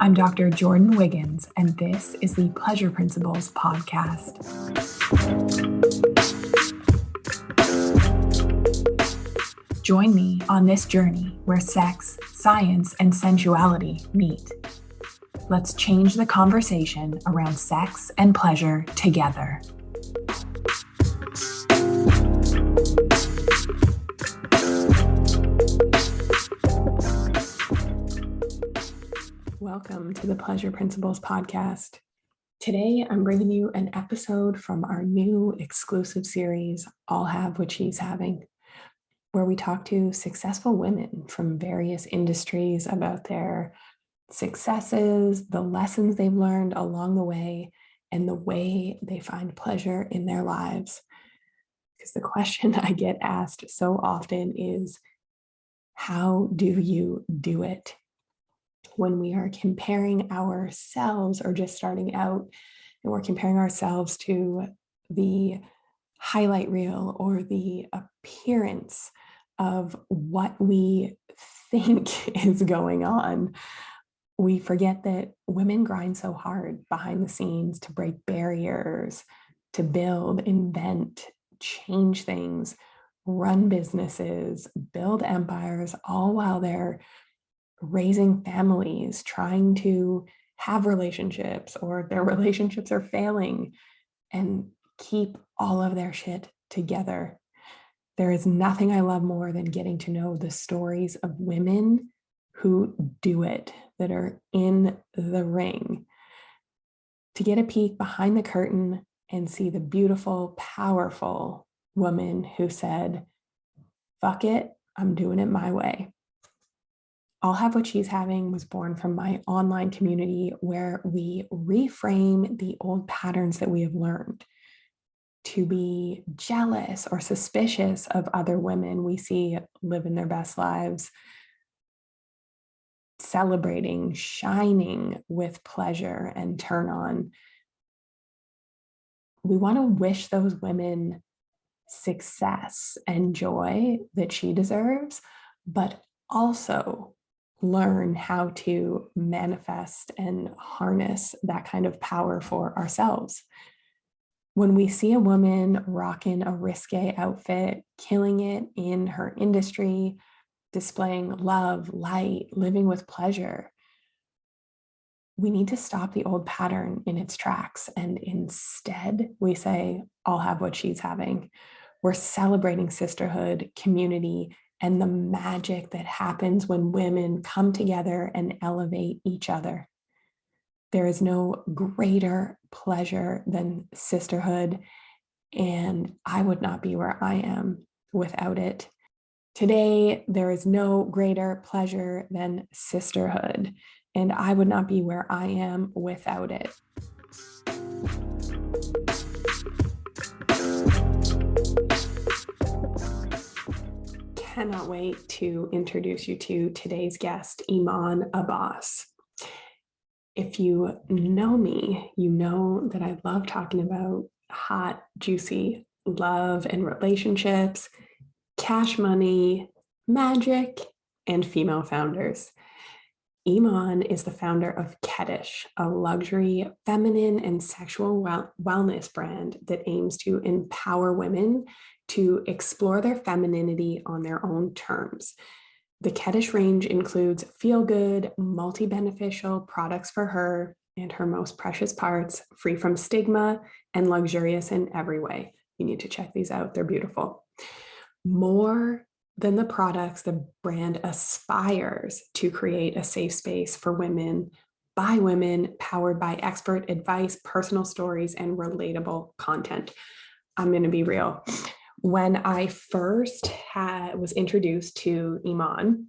I'm Dr. Jordin Wiggins, and this is the Pleasure Principles podcast. Join me on this journey where sex, science, and sensuality meet. Let's change the conversation around sex and pleasure together. Welcome to the Pleasure Principles podcast. Today, I'm bringing you an episode from our new exclusive series, I'll Have What She's Having, where we talk to successful women from various industries about their successes, the lessons they've learned along the way, and the way they find pleasure in their lives. Because the question I get asked so often is, how do you do it? When we are comparing ourselves or just starting out and we're comparing ourselves to the highlight reel or the appearance of what we think is going on, we forget that women grind so hard behind the scenes to break barriers, to build, invent, change things, run businesses, build empires, all while they're raising families, trying to have relationships, or their relationships are failing, and keep all of their shit together. There is nothing I love more than getting to know the stories of women who do it, that are in the ring, to get a peek behind the curtain and see the beautiful, powerful woman who said, fuck it, I'm doing it my way. I'll Have What She's Having was born from my online community where we reframe the old patterns that we have learned. To be jealous or suspicious of other women we see living their best lives, celebrating, shining with pleasure and turn on. We want to wish those women success and joy that she deserves, but also learn how to manifest and harness that kind of power for ourselves. When we see a woman rocking a risque outfit, killing it in her industry, displaying love, light, living with pleasure, we need to stop the old pattern in its tracks. And instead, we say, I'll have what she's having. We're celebrating sisterhood, community, and the magic that happens when women come together and elevate each other. There is no greater pleasure than sisterhood, and I would not be where I am without it. Today, there is no greater pleasure than sisterhood, and I would not be where I am without it. Cannot wait to introduce you to today's guest, Emaan Abbass. If you know me, you know that I love talking about hot, juicy love and relationships, cash money, magic, and female founders. Emaan is the founder of KETISH, a luxury, feminine, and sexual wellness brand that aims to empower women to explore their femininity on their own terms. The KETISH range includes feel-good, multi-beneficial products for her and her most precious parts, free from stigma and luxurious in every way. You need to check these out. They're beautiful. More than the products, the brand aspires to create a safe space for women, by women, powered by expert advice, personal stories, and relatable content. I'm going to be real. When I first was introduced to Emaan,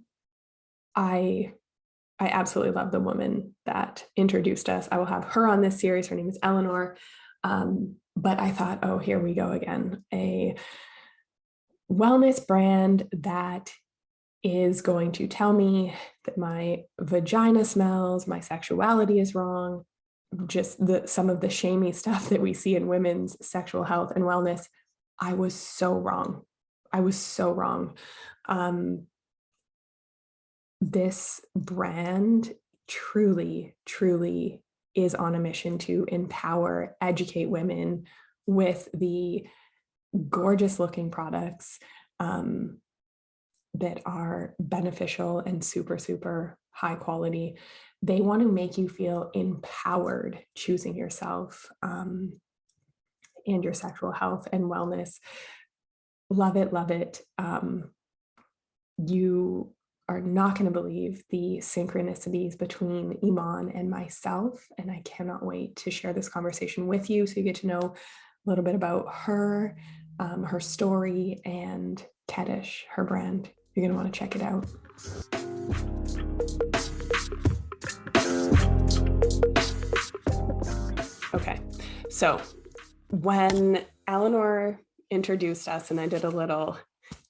I absolutely love the woman that introduced us. I will have her on this series. Her name is Eleanor. But I thought, oh, here we go again. A wellness brand that is going to tell me that my vagina smells, my sexuality is wrong, just some of the shamey stuff that we see in women's sexual health and wellness. I was so wrong. This brand truly, truly is on a mission to empower, educate women with the gorgeous looking products that are beneficial and super, super high quality. They want to make you feel empowered choosing yourself and your sexual health and wellness. Love it, love it. You are not going to believe the synchronicities between Emaan and myself. And I cannot wait to share this conversation with you so you get to know a little bit about her, her story, and KETISH, her brand. You're going to want to check it out. Okay, so when Eleanor introduced us and I did a little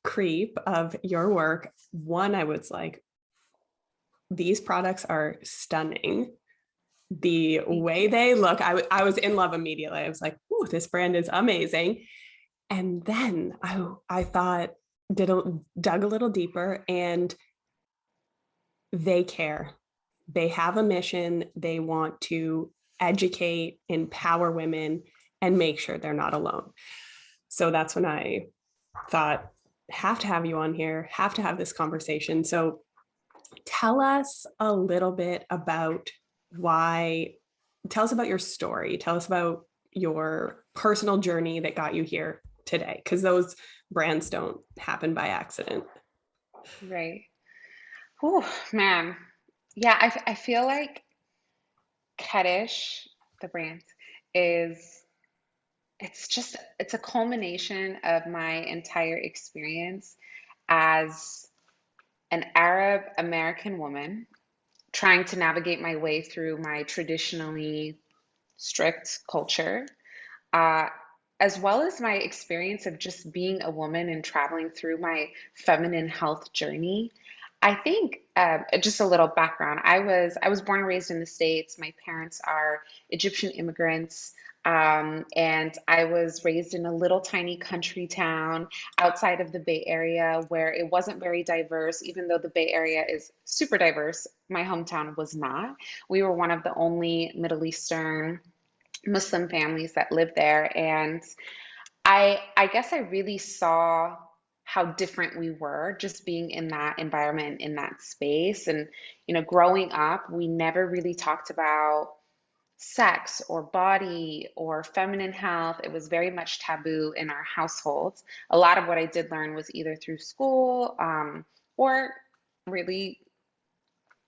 creep of your work, one, I was like, these products are stunning. The way they look, I was in love immediately. I was like, oh, this brand is amazing. And then I thought, dug a little deeper, and they care. They have a mission. They want to educate, empower women, and make sure they're not alone. So that's when I thought, have to have you on here, have to have this conversation. So tell us a little bit about tell us about your story. Tell us about your personal journey that got you here today, because those brands don't happen by accident. Right. Oh, man. Yeah, I feel like Kedish, the brand, is it's a culmination of my entire experience as an Arab American woman trying to navigate my way through my traditionally strict culture, uh, as well as my experience of just being a woman and traveling through my feminine health journey. I think just a little background. I was born and raised in the States. My parents are Egyptian immigrants. And I was raised in a little tiny country town outside of the Bay Area where it wasn't very diverse, even though the Bay Area is super diverse. My hometown was not. We were one of the only Middle Eastern Muslim families that lived there. And I guess I really saw how different we were just being in that environment, in that space. And, growing up, we never really talked about sex or body or feminine health. It was very much taboo in our households. A lot of what I did learn was either through school, or really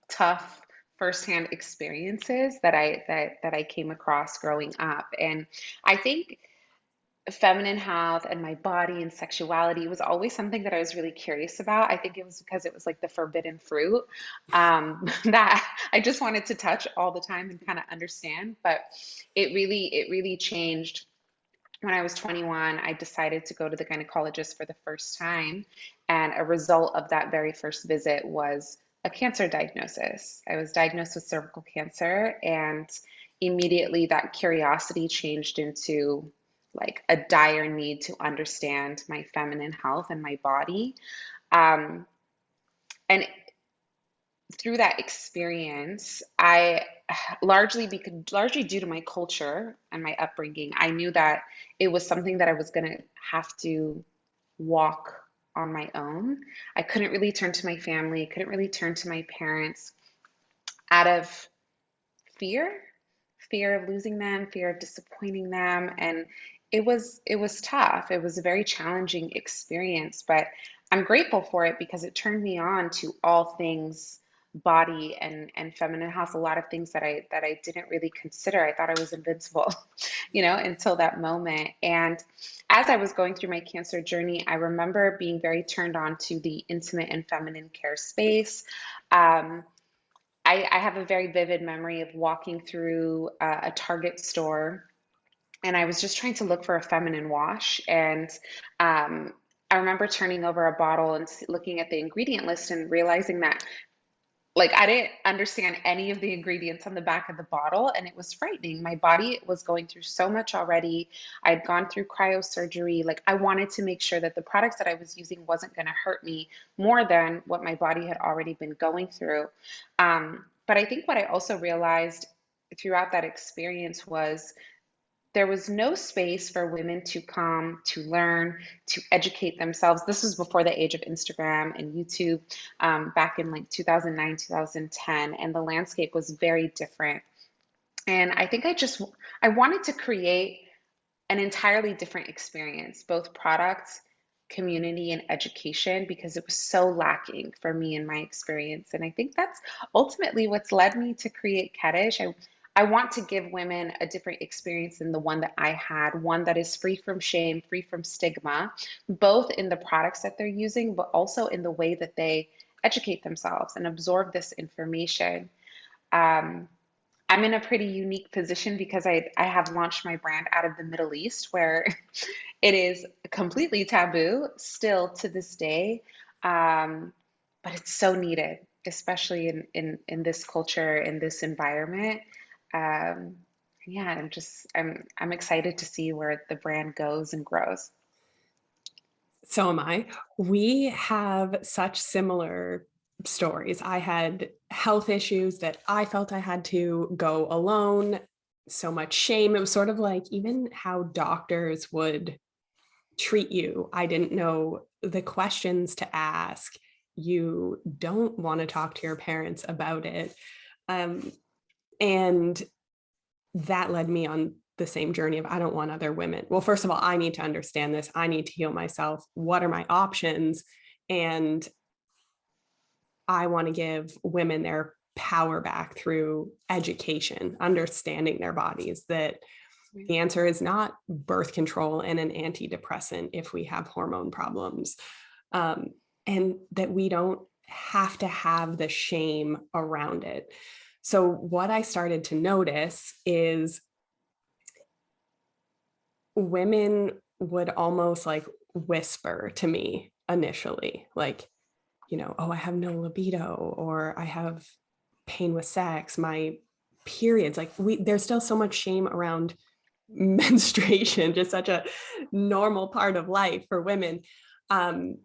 tough firsthand experiences that I came across growing up. And I think feminine health and my body and sexuality was always something that I was really curious about. I think it was because it was like the forbidden fruit, that I just wanted to touch all the time and kind of understand. But it really changed when I was 21. I decided to go to the gynecologist for the first time, and a result of that very first visit was a cancer diagnosis. I was diagnosed with cervical cancer, and immediately that curiosity changed into like a dire need to understand my feminine health and my body. Um, and through that experience, I largely due to my culture and my upbringing, I knew that it was something that I was going to have to walk on my own. I couldn't really turn to my family, couldn't really turn to my parents out of fear, fear of losing them, fear of disappointing them, and it was tough. It was a very challenging experience, but I'm grateful for it because it turned me on to all things body and feminine health, a lot of things that I didn't really consider. I thought I was invincible, until that moment. And as I was going through my cancer journey, I remember being very turned on to the intimate and feminine care space. Um, I have a very vivid memory of walking through a Target store, and I was just trying to look for a feminine wash. And I remember turning over a bottle and looking at the ingredient list and realizing that, like, I didn't understand any of the ingredients on the back of the bottle, and it was frightening. My body was going through so much already. I'd gone through cryosurgery. Like, I wanted to make sure that the products that I was using wasn't going to hurt me more than what my body had already been going through. Um, But I think what I also realized throughout that experience was there was no space for women to come, to learn, to educate themselves. This was before the age of Instagram and YouTube, back in like 2009, 2010, and the landscape was very different. And I think I wanted to create an entirely different experience, both product, community, and education, because it was so lacking for me in my experience. And I think that's ultimately what's led me to create KETISH. I want to give women a different experience than the one that I had, one that is free from shame, free from stigma, both in the products that they're using, but also in the way that they educate themselves and absorb this information. Um, I'm in a pretty unique position because I have launched my brand out of the Middle East, where it is completely taboo still to this day. Um, but it's so needed, especially in this culture, in this environment. Um, yeah, I'm excited to see where the brand goes and grows. So am I. We have such similar stories. I had health issues that I felt I had to go alone, so much shame. It was sort of like even how doctors would treat you. I didn't know the questions to ask. You don't want to talk to your parents about it. Um, and that led me on the same journey of I don't want other women. Well, first of all, I need to understand this. I need to heal myself. What are my options? And I want to give women their power back through education, understanding their bodies, that the answer is not birth control and an antidepressant if we have hormone problems. Um, and that we don't have to have the shame around it. So, what I started to notice is women would almost like whisper to me initially, like, oh, I have no libido, or I have pain with sex, my periods. Like, there's still so much shame around menstruation, just such a normal part of life for women. Um,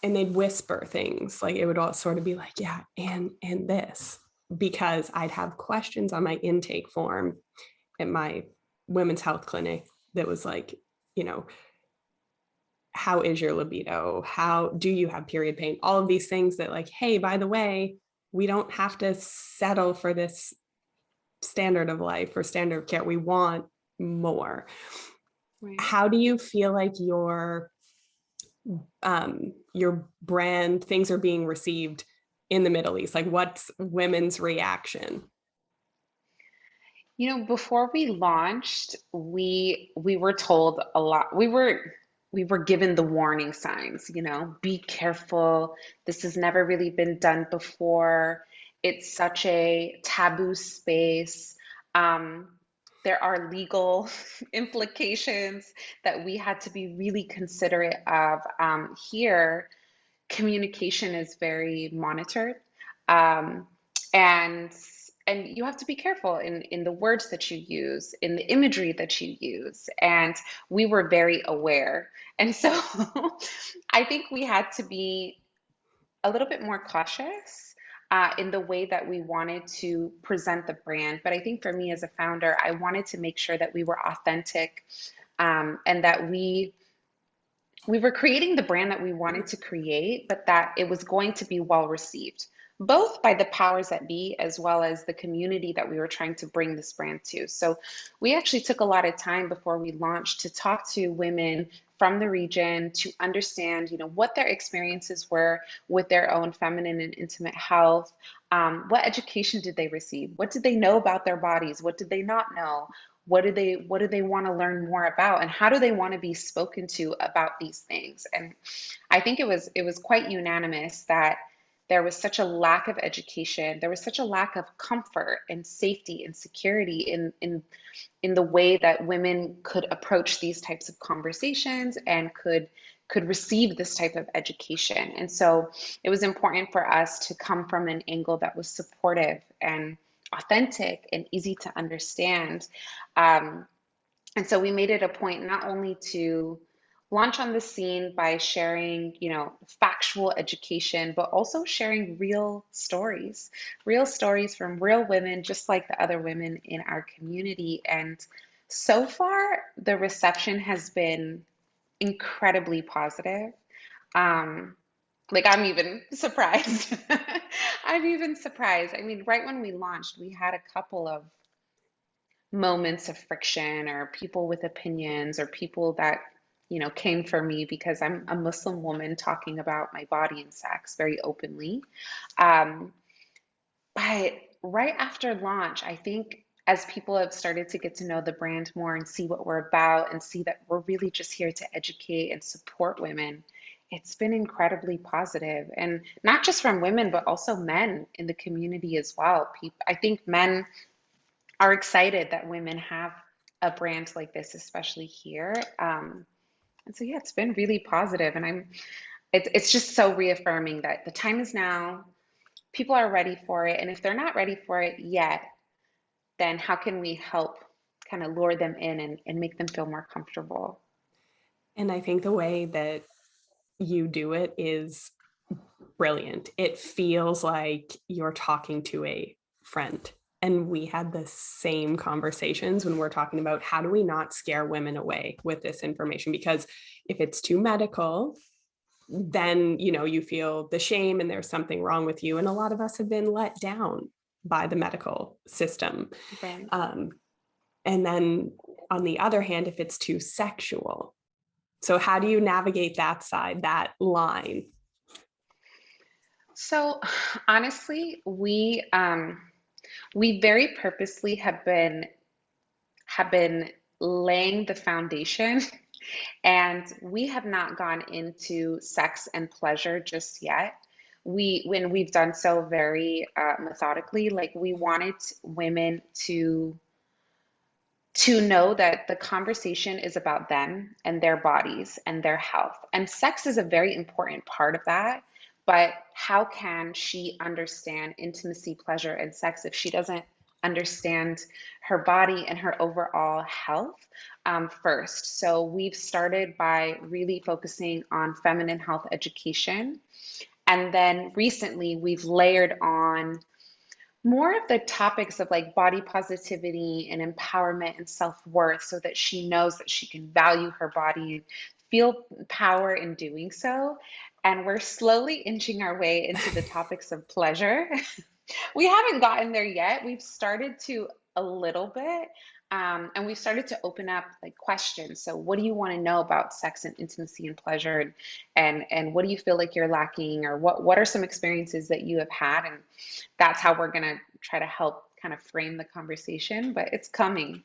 and they'd whisper things, like it would all sort of be like, yeah, and this, because I'd have questions on my intake form at my women's health clinic that was like, you know, how is your libido? How do you have period pain? All of these things that, like, hey, by the way, we don't have to settle for this standard of life or standard of care. We want more. Right. How do you feel like your brand, things are being received in the Middle East? Like, what's women's reaction? Before we launched, we were told a lot. We were given the warning signs, be careful. This has never really been done before. It's such a taboo space. Um, there are legal implications that we had to be really considerate of. Here, communication is very monitored. Um, and and you have to be careful in the words that you use, in the imagery that you use. And we were very aware. And so I think we had to be a little bit more cautious in the way that we wanted to present the brand. But I think for me as a founder, I wanted to make sure that we were authentic, and that we were creating the brand that we wanted to create, but that it was going to be well received, both by the powers that be as well as the community that we were trying to bring this brand to. So we actually took a lot of time before we launched to talk to women from the region to understand, what their experiences were with their own feminine and intimate health. What education did they receive? What did they know about their bodies? What did they not know? What do they want to learn more about, and how do they want to be spoken to about these things? And I think it was quite unanimous that there was such a lack of education, there was such a lack of comfort and safety and security in the way that women could approach these types of conversations and could receive this type of education. And so it was important for us to come from an angle that was supportive and authentic and easy to understand. Um, and so we made it a point not only to launch on the scene by sharing, factual education, but also sharing real stories from real women, just like the other women in our community. And so far, the reception has been incredibly positive. Um, like I'm even surprised. I'm even surprised. I mean, right when we launched, we had a couple of moments of friction or people with opinions or people that came for me because I'm a Muslim woman talking about my body and sex very openly. um, but right after launch, I think as people have started to get to know the brand more and see what we're about and see that we're really just here to educate and support women, it's been incredibly positive. And not just from women, but also men in the community as well. I think men are excited that women have a brand like this, especially here. And so, yeah, it's been really positive, and it's just so reaffirming that the time is now. People are ready for it, and if they're not ready for it yet, then how can we help kind of lure them in and make them feel more comfortable? And I think the way that you do it is brilliant. It feels like you're talking to a friend. And we had the same conversations when we're talking about how do we not scare women away with this information? Because if it's too medical, then you feel the shame and there's something wrong with you. And a lot of us have been let down by the medical system. Right. Um, and then on the other hand, if it's too sexual, so how do you navigate that side, that line? So honestly, we very purposely have been laying the foundation, and we have not gone into sex and pleasure just yet. When we've done so very methodically, like we wanted women to know that the conversation is about them and their bodies and their health. And sex is a very important part of that. But how can she understand intimacy, pleasure, and sex if she doesn't understand her body and her overall health first? So we've started by really focusing on feminine health education. And then recently we've layered on more of the topics of like body positivity and empowerment and self-worth so that she knows that she can value her body and feel power in doing so. And we're slowly inching our way into the topics of pleasure. We haven't gotten there yet. We've started to a little bit, and we've started to open up like questions. So, what do you want to know about sex and intimacy and pleasure, and what do you feel like you're lacking, or what are some experiences that you have had? And that's how we're gonna try to help kind of frame the conversation. But it's coming.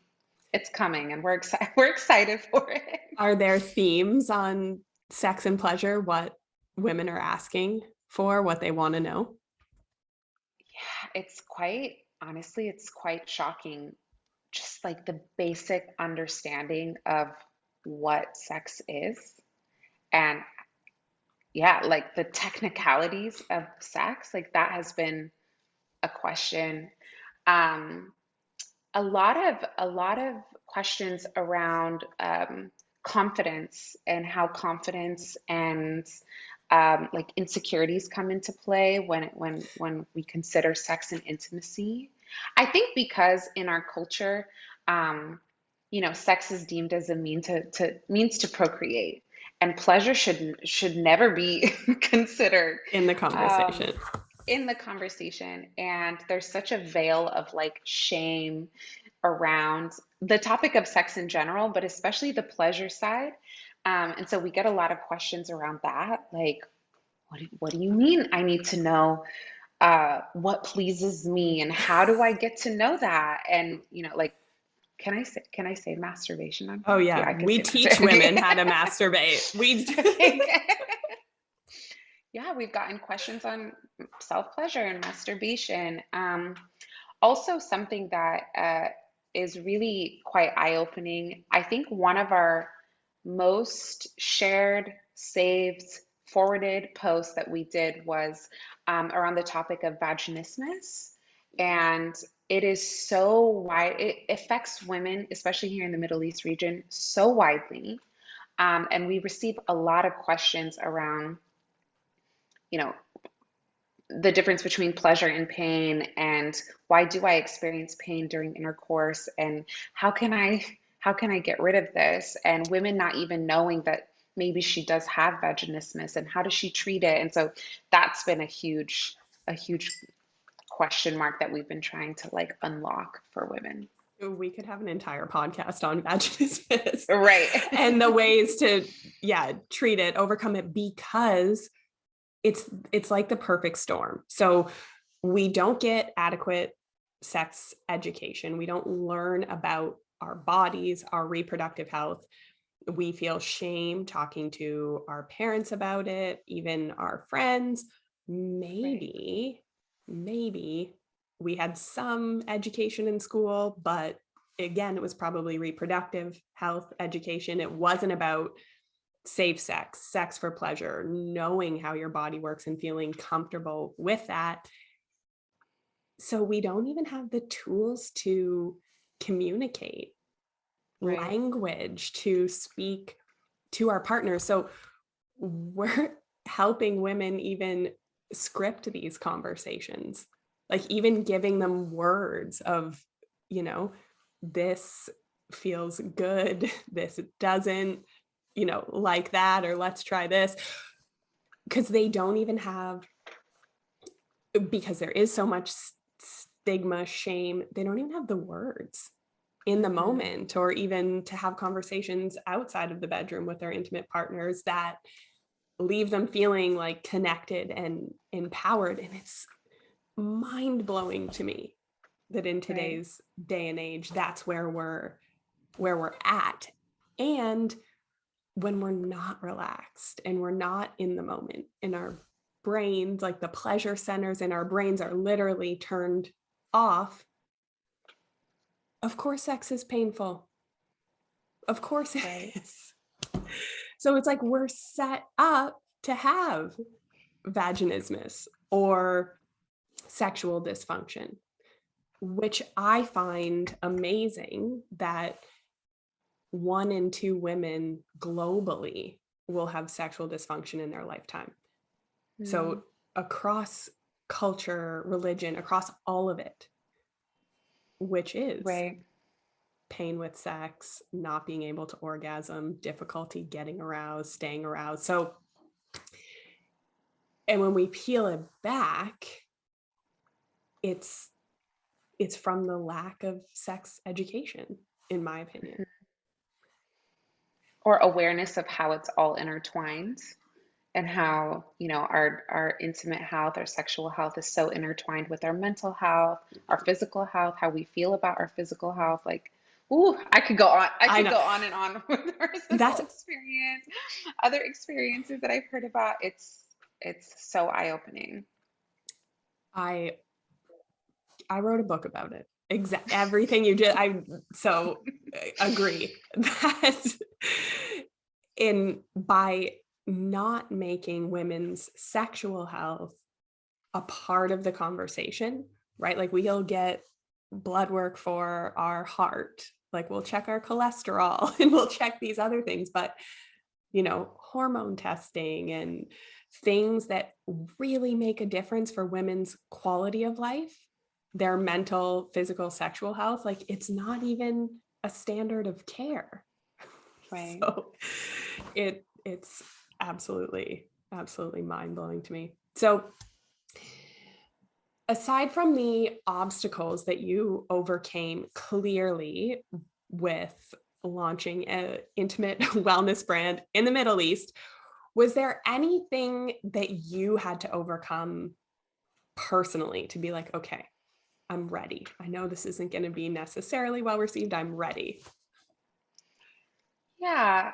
It's coming, and we're excited. We're excited for it. Are there themes on sex and pleasure, what women are asking for, what they want to know? It's quite honestly, it's quite shocking, just like the basic understanding of what sex is. And yeah, like the technicalities of sex, like that has been a question. Um, a lot of questions around confidence and how confidence and like insecurities come into play when we consider sex and intimacy. I think because in our culture, um, sex is deemed as a means to procreate, and pleasure should never be considered. In the Um, conversation. in the conversation, and there's such a veil of like shame around the topic of sex in general, but especially the pleasure side. And so we get a lot of questions around that, like, what do you mean I need to know what pleases me, and how do I get to know that? And like, can I say masturbation on Oh here? Yeah, yeah, I can we say teach masturbation. women how to masturbate. We Okay, good. Yeah, we've gotten questions on self pleasure and masturbation. Also, something that is really quite eye opening. I think one of our most shared, saved, forwarded posts that we did was around the topic of vaginismus. And it is so wide, it affects women, especially here in the Middle East region, so widely. And we receive a lot of questions around, you know, the difference between pleasure and pain, and why do I experience pain during intercourse, and how can I how can I get rid of this? And women not even knowing that maybe she does have vaginismus, and how does she treat it? And so that's been a huge question mark that we've been trying to like unlock for women. We could have an entire podcast on vaginismus Right. and the ways to, treat it, overcome it, because it's like the perfect storm. So we don't get adequate sex education. We don't learn about our bodies, our reproductive health. We feel shame talking to our parents about it, even our friends. Right. Maybe we had some education in school, but again, it was probably reproductive health education. It wasn't about safe sex, sex for pleasure, knowing how your body works and feeling comfortable with that. So we don't even have the tools to communicate, Right. language to speak to our partners. So we're helping women even script these conversations, like even giving them words of, this feels good, this doesn't, like that, or let's try this. Because they don't even have, because there is so much stigma, shame, they don't even have the words in the Mhm. moment, or even to have conversations outside of the bedroom with their intimate partners that leave them feeling like connected and empowered. And it's mind-blowing to me that in Right. today's day and age, that's where we're at. And when we're not relaxed and we're not in the moment, in our brains, like the pleasure centers in our brains are literally turned off, of course sex is painful. Of course it Right. is. So it's like we're set up to have vaginismus or sexual dysfunction, which I find amazing that 1 in 2 women globally will have sexual dysfunction in their lifetime. Mm. So across culture, religion, across all of it, which is Right. pain with sex, not being able to orgasm, difficulty getting aroused, staying aroused. So, and when we peel it back, it's it's from the lack of sex education, in my opinion. Or awareness of how it's all intertwined, and how, our intimate health, our sexual health is so intertwined with our mental health, our physical health, how we feel about our physical health. Like, ooh, I could go on. I I could know go on and on with personal that's experience, other experiences that I've heard about. It's so eye-opening. I I wrote a book about it. Exact everything you did. I so agree that in by not making women's sexual health a part of the conversation, right? Like we'll get blood work for our heart, like we'll check our cholesterol and we'll check these other things, but hormone testing and things that really make a difference for women's quality of life, their mental, physical, sexual health, like it's not even a standard of care. Right. So it's absolutely mind-blowing to me. So aside from the obstacles that you overcame clearly with launching an intimate wellness brand in the Middle East, was there anything that you had to overcome personally to be like, okay, I'm ready. I know this isn't going to be necessarily well received. I'm ready. Yeah.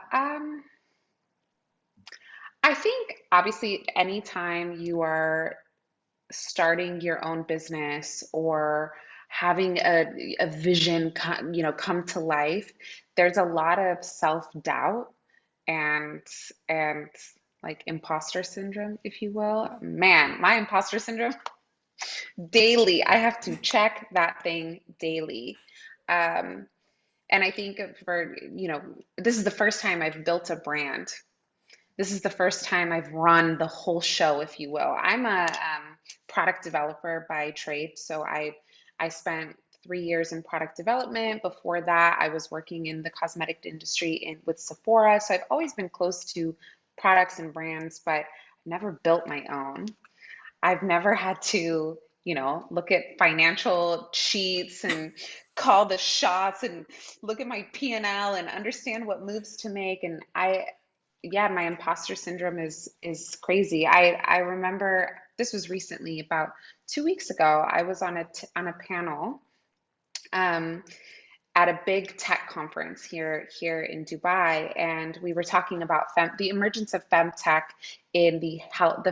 I think obviously anytime you are starting your own business or having a vision come to life, there's a lot of self-doubt and and like imposter syndrome, if you will. Man, my imposter syndrome daily. I have to check that thing daily. Um, And I think for, this is the first time I've built a brand. This is the first time I've run the whole show, if you will. I'm a product developer by trade, so I spent 3 years in product development. Before that, I was working in the cosmetic industry with Sephora. So I've always been close to products and brands, but I've never built my own. I've never had to, look at financial sheets and call the shots and look at my P&L and understand what moves to make. And yeah, my imposter syndrome is crazy. I remember this was recently, about 2 weeks ago. I was on a panel um, at a big tech conference here in Dubai, and we were talking about the emergence of femtech in the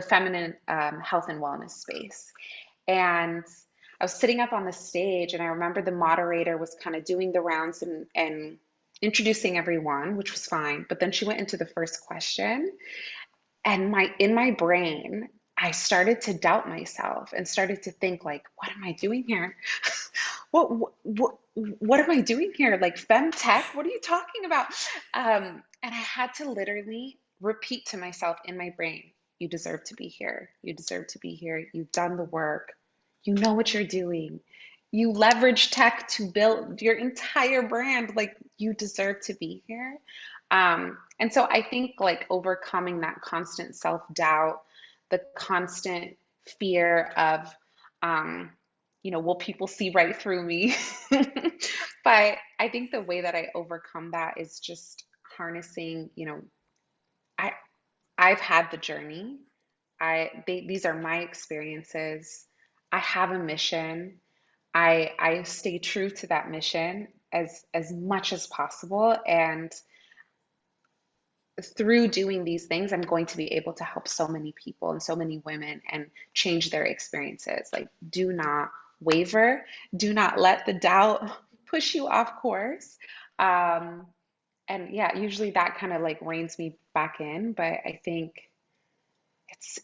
feminine health and wellness space. And I was sitting up on the stage, and I remember the moderator was kind of doing the rounds and introducing everyone, which was fine. But then she went into the first question, and in my brain, I started to doubt myself and started to think like, what am I doing here? What am I doing here? Like femtech? What are you talking about? And I had to literally repeat to myself in my brain, you deserve to be here. You deserve to be here. You've done the work. You know what you're doing. You leverage tech to build your entire brand. Like you deserve to be here. And so I think like overcoming that constant self-doubt, the constant fear of, will people see right through me? But I think the way that I overcome that is just harnessing, I I've had the journey. These are my experiences. I have a mission. I stay true to that mission as much as possible, and through doing these things, I'm going to be able to help so many people and so many women and change their experiences. Like, do not waver. Do not let the doubt push you off course. Um, and yeah, usually that kind of like reins me back in, but I think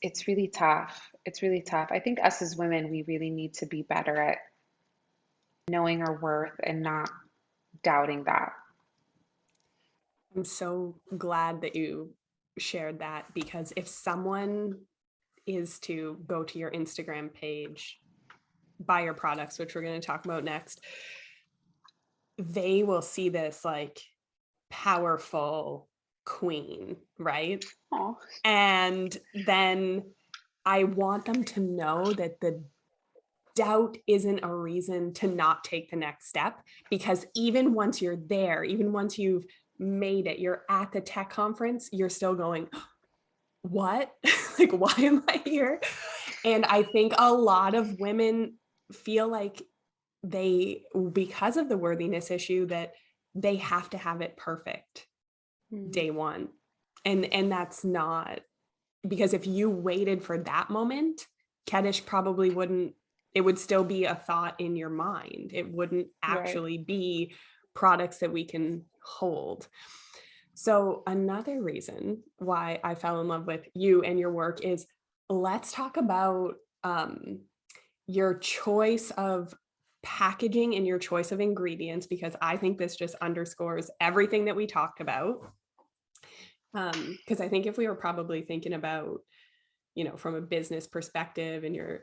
it's really tough. It's really tough. I think us as women, we really need to be better at knowing our worth and not doubting that. I'm so glad that you shared that, because if someone is to go to your Instagram page, buy your products, which we're going to talk about next, they will see this like powerful queen, right? Oh, And then I want them to know that the doubt isn't a reason to not take the next step, because even once you're there, even once you've made it, you're at the tech conference, you're still going, what? Like, why am I here? And I think a lot of women feel like because of the worthiness issue, that they have to have it perfect mm, day one. And that's not, because if you waited for that moment, KETISH probably wouldn't, it would still be a thought in your mind. It wouldn't right. actually be products that we can hold. So another reason why I fell in love with you and your work is, let's talk about your choice of packaging and your choice of ingredients, because I think this just underscores everything that we talked about. Because I think if we were probably thinking about, from a business perspective, and you're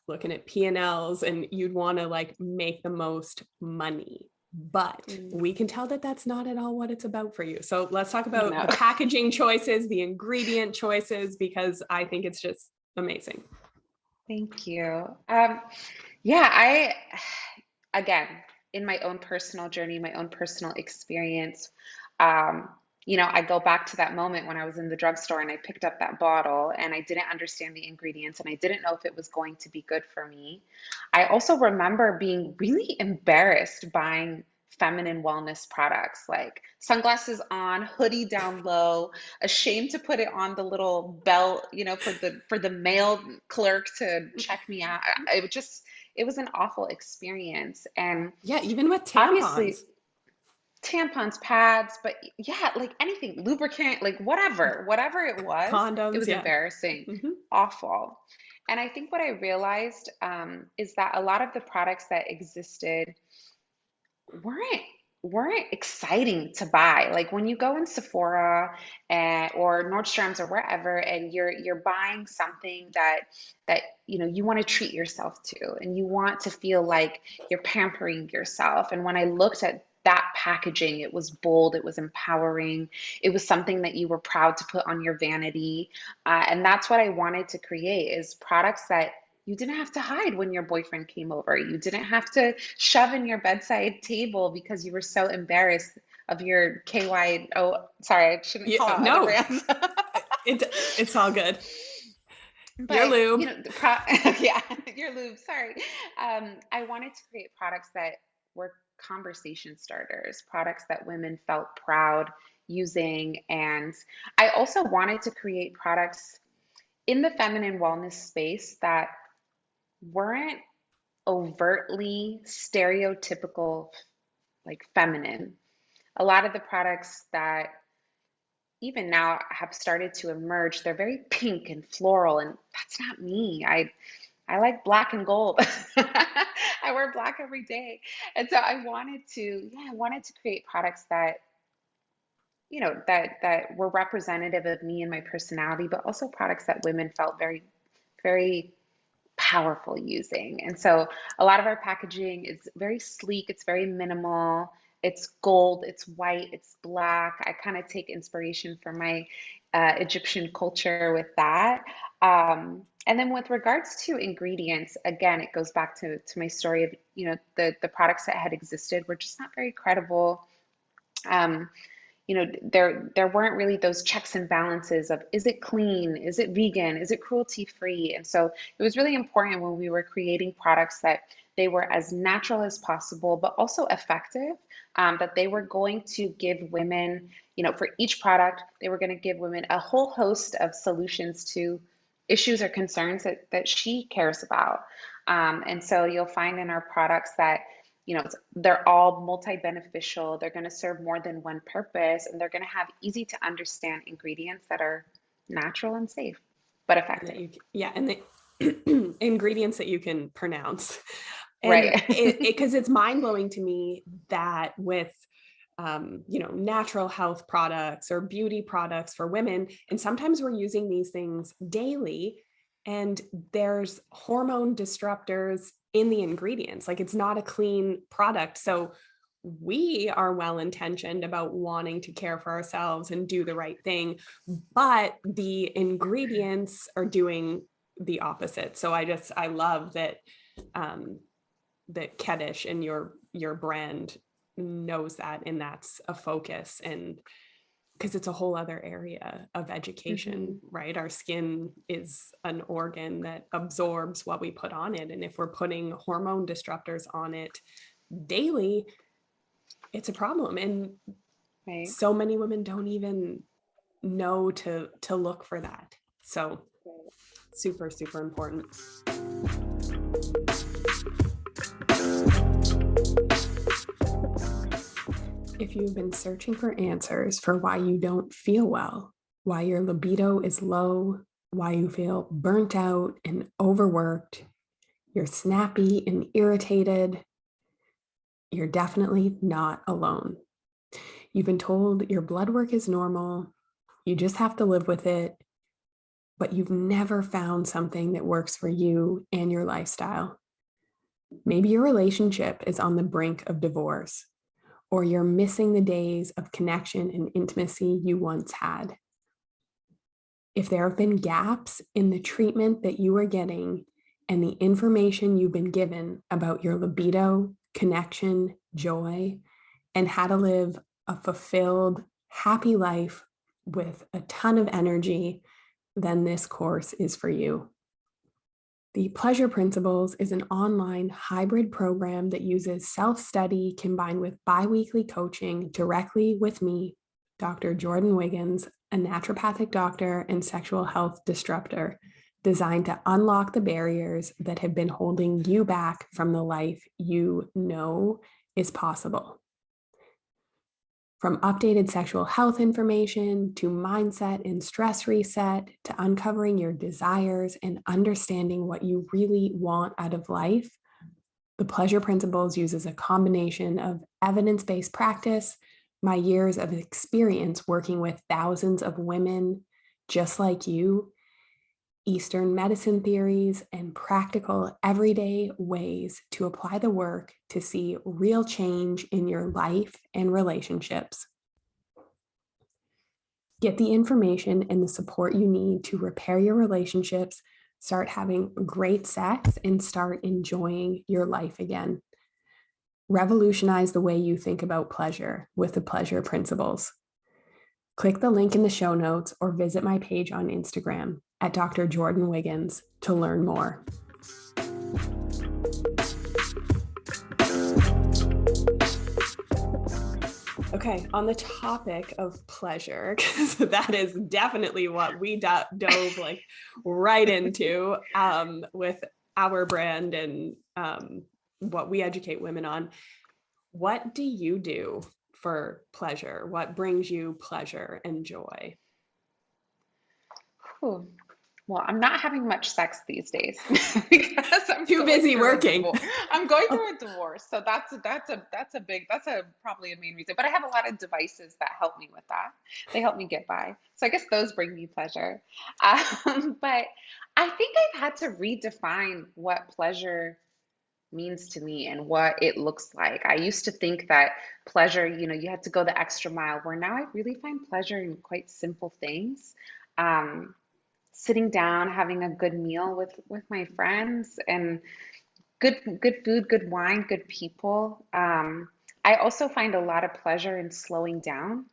looking at P&Ls, and you'd want to like make the most money, but Mm, we can tell that that's not at all what it's about for you. So let's talk about no. the packaging choices, the ingredient choices, because I think it's just amazing. Thank you. Yeah, again, in my own personal journey, my own personal experience, um, I go back to that moment when I was in the drugstore and I picked up that bottle and I didn't understand the ingredients and I didn't know if it was going to be good for me. I also remember being really embarrassed buying feminine wellness products, like sunglasses on, hoodie down low, ashamed to put it on the little belt, for the male clerk to check me out. It was an awful experience. And Yeah, even with tampons. obviously, tampons, pads, but yeah, like anything, lubricant, like whatever it Condoms, was yeah. embarrassing, Mhm. awful. And I think what I realized is that a lot of the products that existed weren't. weren't exciting to buy. Like when you go in Sephora or Nordstrom's or wherever, and you're buying something that you want to treat yourself to, and you want to feel like you're pampering yourself. And when I looked at that packaging, it was bold, it was empowering, it was something that you were proud to put on your vanity, and that's what I wanted to create, is products that you didn't have to hide when your boyfriend came over. You didn't have to shove in your bedside table because you were so embarrassed of your KY. Oh, sorry, I shouldn't Yeah, call out other no, brands. it's all good. Your But, lube. yeah, your lube, sorry. I wanted to create products that were conversation starters, products that women felt proud using. And I also wanted to create products in the feminine wellness space that weren't overtly stereotypical, like feminine. A lot of the products that even now have started to emerge, they're very pink and floral, and that's not me. I like black and gold. I wear black every day. And so I wanted to create products that, that were representative of me and my personality, but also products that women felt very, very powerful using. And so a lot of our packaging is very sleek, it's very minimal, it's gold, it's white, it's black. I kind of take inspiration from my Egyptian culture with that. And then with regards to ingredients, again, it goes back to my story of, the products that had existed were just not very credible. Um, there weren't really those checks and balances of, is it clean, is it vegan, is it cruelty free? And so it was really important when we were creating products that they were as natural as possible but also effective, that they were going to give women, for each product they were going to give women a whole host of solutions to issues or concerns that she cares about. And so you'll find in our products that they're all multi-beneficial. They're going to serve more than one purpose, and they're going to have easy to understand ingredients that are natural and safe, but And that effective. and the ingredients that you can pronounce. And Right. because it's mind-blowing to me that with natural health products or beauty products for women, and sometimes we're using these things daily, and there's hormone disruptors in the ingredients. Like, it's not a clean product. So we are well intentioned about wanting to care for ourselves and do the right thing, but the ingredients are doing the opposite. So I love that that KETISH and your brand knows that, and that's a focus. And because it's a whole other area of Hmm. education, right? Our skin is an organ that absorbs what we put on it, and if we're putting hormone disruptors on it daily, it's a problem. And Right. so many women don't even know to look for that. So super, super important. If you've been searching for answers for why you don't feel well, why your libido is low, why you feel burnt out and overworked, you're snappy and irritated, you're definitely not alone. You've been told your blood work is normal, you just have to live with it, but you've never found something that works for you and your lifestyle. Maybe your relationship is on the brink of divorce, or you're missing the days of connection and intimacy you once had. If there have been gaps in the treatment that you are getting and the information you've been given about your libido, connection, joy, and how to live a fulfilled, happy life with a ton of energy, then this course is for you. The Pleasure Principles is an online hybrid program that uses self-study combined with bi-weekly coaching directly with me, Dr. Jordin Wiggins, a naturopathic doctor and sexual health disruptor, designed to unlock the barriers that have been holding you back from the life you know is possible. From updated sexual health information to mindset and stress reset to uncovering your desires and understanding what you really want out of life, The Pleasure Principles uses a combination of evidence-based practice, my years of experience working with thousands of women just like you, Eastern medicine theories, and practical everyday ways to apply the work to see real change in your life and relationships. Get the information and the support you need to repair your relationships, start having great sex, and start enjoying your life again. Revolutionize the way you think about pleasure with the Pleasure Principles. Click the link in the show notes or visit my page on Instagram at Dr. Jordin Wiggins to learn more. Okay, on the topic of pleasure, because that is definitely what we dove like right into with our brand and what we educate women on. What do you do for pleasure? What brings you pleasure and joy? Whew. Well, I'm not having much sex these days because I'm Too going busy through a working. divorce. I'm going through a divorce, so that's a probably a main reason. But I have a lot of devices that help me with that. They help me get by. So I guess those bring me pleasure. But I think I've had to redefine what pleasure means to me and what it looks like. I used to think that pleasure, you had to go the extra mile, where now I really find pleasure in quite simple things. Um, Sitting down, having a good meal with my friends, and good food, good wine, good people. I also find a lot of pleasure in slowing down.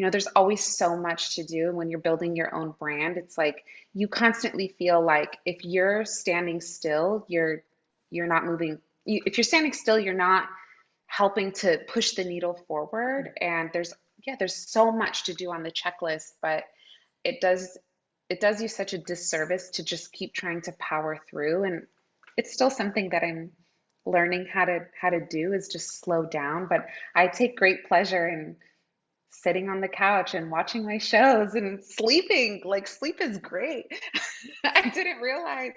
There's always so much to do when you're building your own brand. It's like you constantly feel like if you're standing still, you're not moving. If you're standing still, you're not helping to push the needle forward. And there's so much to do on the checklist, but it does you such a disservice to just keep trying to power through. And it's still something that I'm learning how to do, is just slow down. But I take great pleasure in sitting on the couch and watching my shows and sleeping. Like, sleep is great. I didn't realize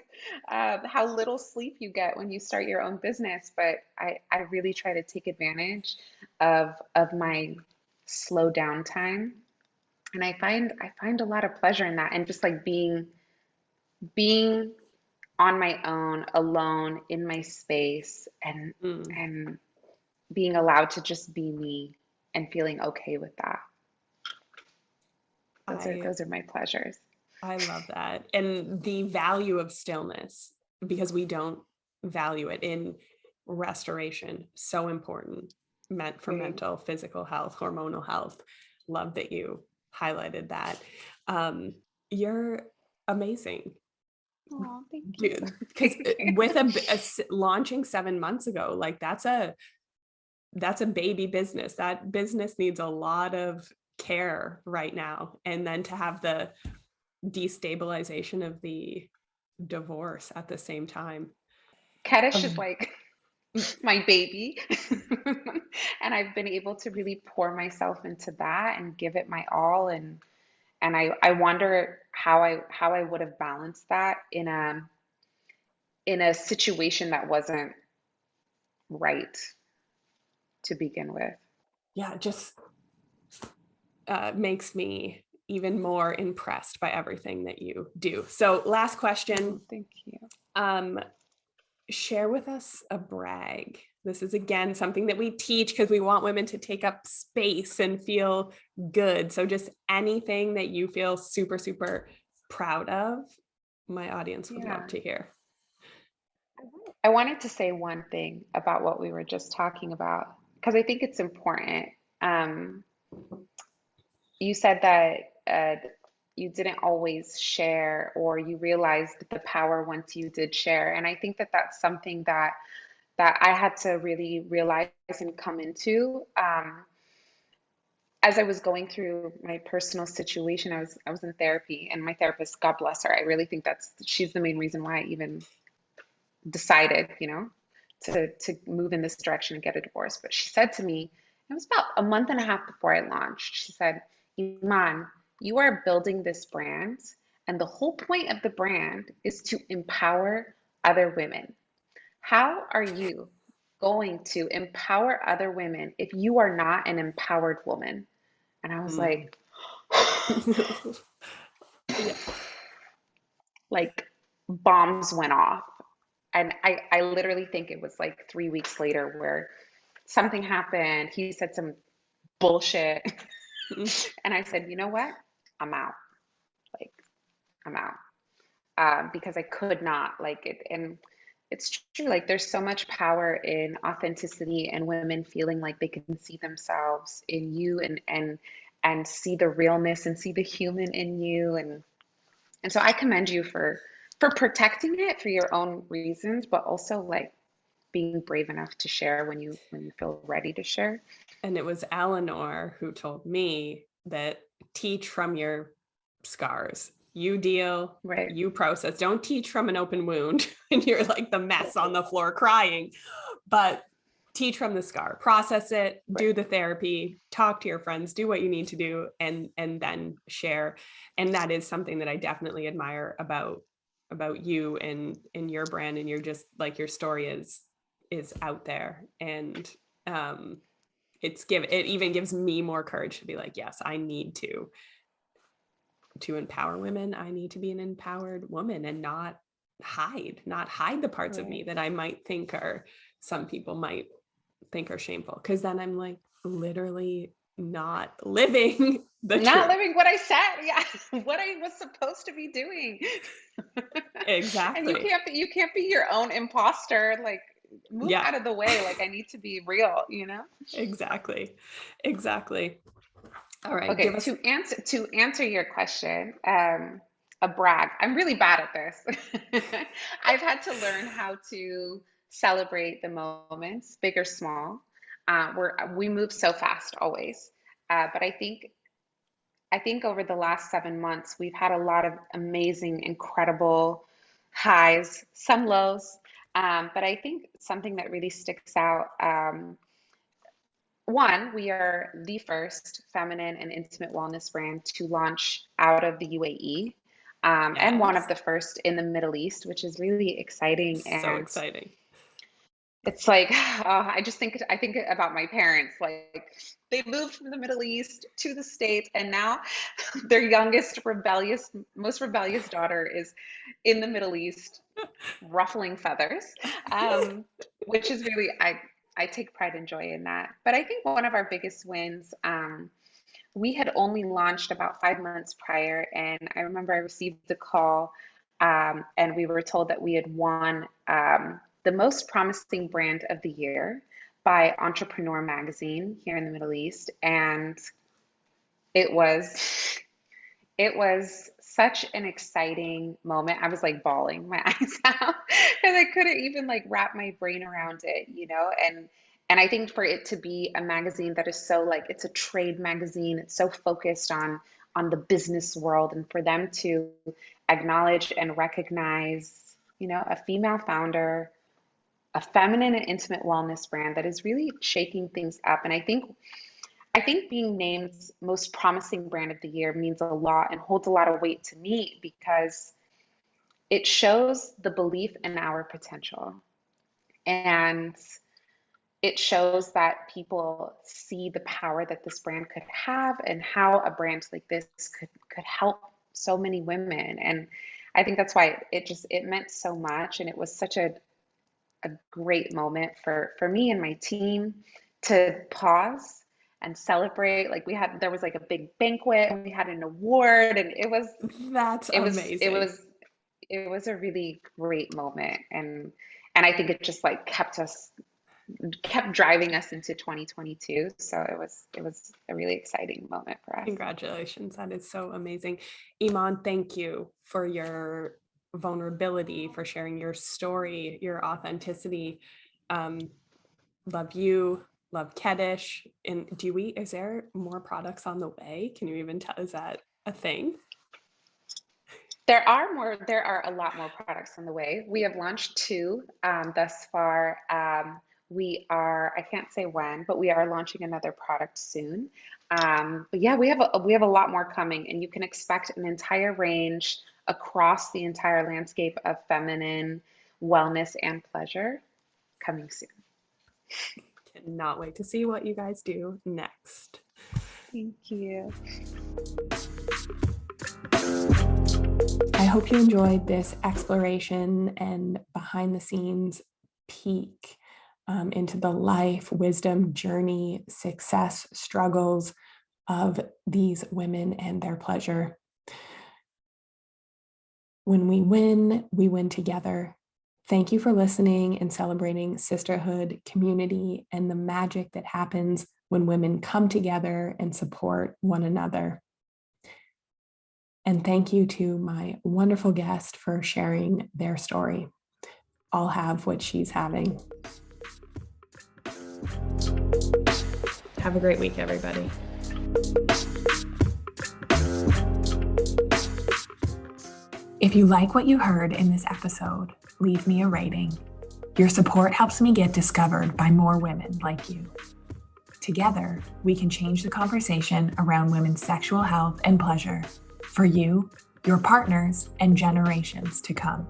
how little sleep you get when you start your own business, but I really try to take advantage of my slow down time. And I find a lot of pleasure in that, and just like being on my own, alone in my space, and Mm, and being allowed to just be me and feeling okay with that. Those are I those are my pleasures. I love that. And the value of stillness, because we don't value it in restoration, so important, meant for Right. mental, physical health, hormonal health. Love that you highlighted that. You're amazing. Oh, thank you. Dude, because with launching 7 months ago, like that's a baby business. That business needs a lot of care right now. And then to have the destabilization of the divorce at the same time. KETISH is Um, like my baby. And I've been able to really pour myself into that and give it my all. And I wonder how I would have balanced that in a situation that wasn't right to begin with. yeah, just makes me even more impressed by everything that you do. So, last question. Oh, thank you. Um, Share with us a brag. This is again something that we teach because we want women to take up space and feel good. So, just anything that you feel super, super proud of, my audience would love Yeah. to hear. I wanted to say one thing about what we were just talking about, because I think it's important. Um, you said that you didn't always share, or you realized the power once you did share. And I think that that's something that I had to really realize and come into. As I was going through my personal situation, I was in therapy, and my therapist, God bless her, I really think she's the main reason why I even decided, to move in this direction and get a divorce. But she said to me, it was about a month and a half before I launched, she said, Iman, you are building this brand, and the whole point of the brand is to empower other women. How are you going to empower other women if you are not an empowered woman? And I was Mm. like, Yeah. like bombs went off. And I literally think it was like 3 weeks later where something happened. He said some bullshit. Mm. And I said, you know what? I'm out. Like, I'm out. Because I could not like it. And it's true, like there's so much power in authenticity and women feeling like they can see themselves in you and see the realness and see the human in you. And so I commend you for protecting it for your own reasons, but also like being brave enough to share when you feel ready to share. And it was Eleanor who told me that teach from your scars. You deal, Right. you process. Don't teach from an open wound and you're like the mess on the floor crying, but teach from the scar. Process it, Right. do the therapy, talk to your friends, do what you need to do, and then share. And that is something that I definitely admire about you and your brand, and you're just like your story is out there. And it even gives me more courage to be like, yes, I need to empower women. I need to be an empowered woman and not hide the parts of me Right. that I might think are some people might think are shameful, because then I'm like literally not living the Not truth. living what I said, yeah, what I was supposed to be doing. And Exactly. you can't be your own imposter. Like move Yeah. out of the way. Like I need to be real, you know? Exactly. Exactly. All right, give Okay, us. to answer your question, a brag. I'm really bad at this. I've had to learn how to celebrate the moments, big or small. We move so fast always, but I think over the last 7 months we've had a lot of amazing, incredible highs, some lows. But I think something that really sticks out. One, we are the first feminine and intimate wellness brand to launch out of the UAE, and one of Yes. the first in the Middle East, which is really exciting. So And exciting. it's like, I think about my parents. Like they moved from the Middle East to the States, and now their youngest, most rebellious daughter is in the Middle East, ruffling feathers, um, which is really I take pride and joy in that. But I think one of our biggest wins, we had only launched about 5 months prior, and I remember I received the call, and we were told that we had won the most promising brand of the year by Entrepreneur Magazine here in the Middle East, and it was it was such an exciting moment. I was like bawling my eyes out because I couldn't even like wrap my brain around it, you know? And I think for it to be a magazine that is so like it's a trade magazine, it's so focused on the business world, and for them to acknowledge and recognize, you know, a female founder, a feminine and intimate wellness brand that is really shaking things up. And I think being named most promising brand of the year means a lot and holds a lot of weight to me because it shows the belief in our potential. And it shows that people see the power that this brand could have and how a brand like this could help so many women. And I think that's why it meant so much, and it was such a great moment for me and my team to pause and celebrate. Like there was like a big banquet and we had an award, and That's it was it amazing. was it was a really great moment. And I think it just like kept driving us into 2022. So it was a really exciting moment for us. Congratulations. That is so amazing. Emaan, thank you for your vulnerability, for sharing your story, your authenticity. Um, love you, love KETISH. And is there more products on the way? Can you even tell? Is that a thing? There are a lot more products on the way. We have launched two thus far. I can't say when, but we are launching another product soon. But yeah, we have a lot more coming, and you can expect an entire range across the entire landscape of feminine wellness and pleasure coming soon. Cannot wait to see what you guys do next. Thank you. I hope you enjoyed this exploration and behind the scenes peek into the life, wisdom, journey, success, struggles of these women and their pleasure. When we win together. Thank you for listening and celebrating sisterhood, community, and the magic that happens when women come together and support one another. And thank you to my wonderful guest for sharing their story. I'll have what she's having. Have a great week, everybody. If you like what you heard in this episode, leave me a rating. Your support helps me get discovered by more women like you. Together, we can change the conversation around women's sexual health and pleasure for you, your partners, and generations to come.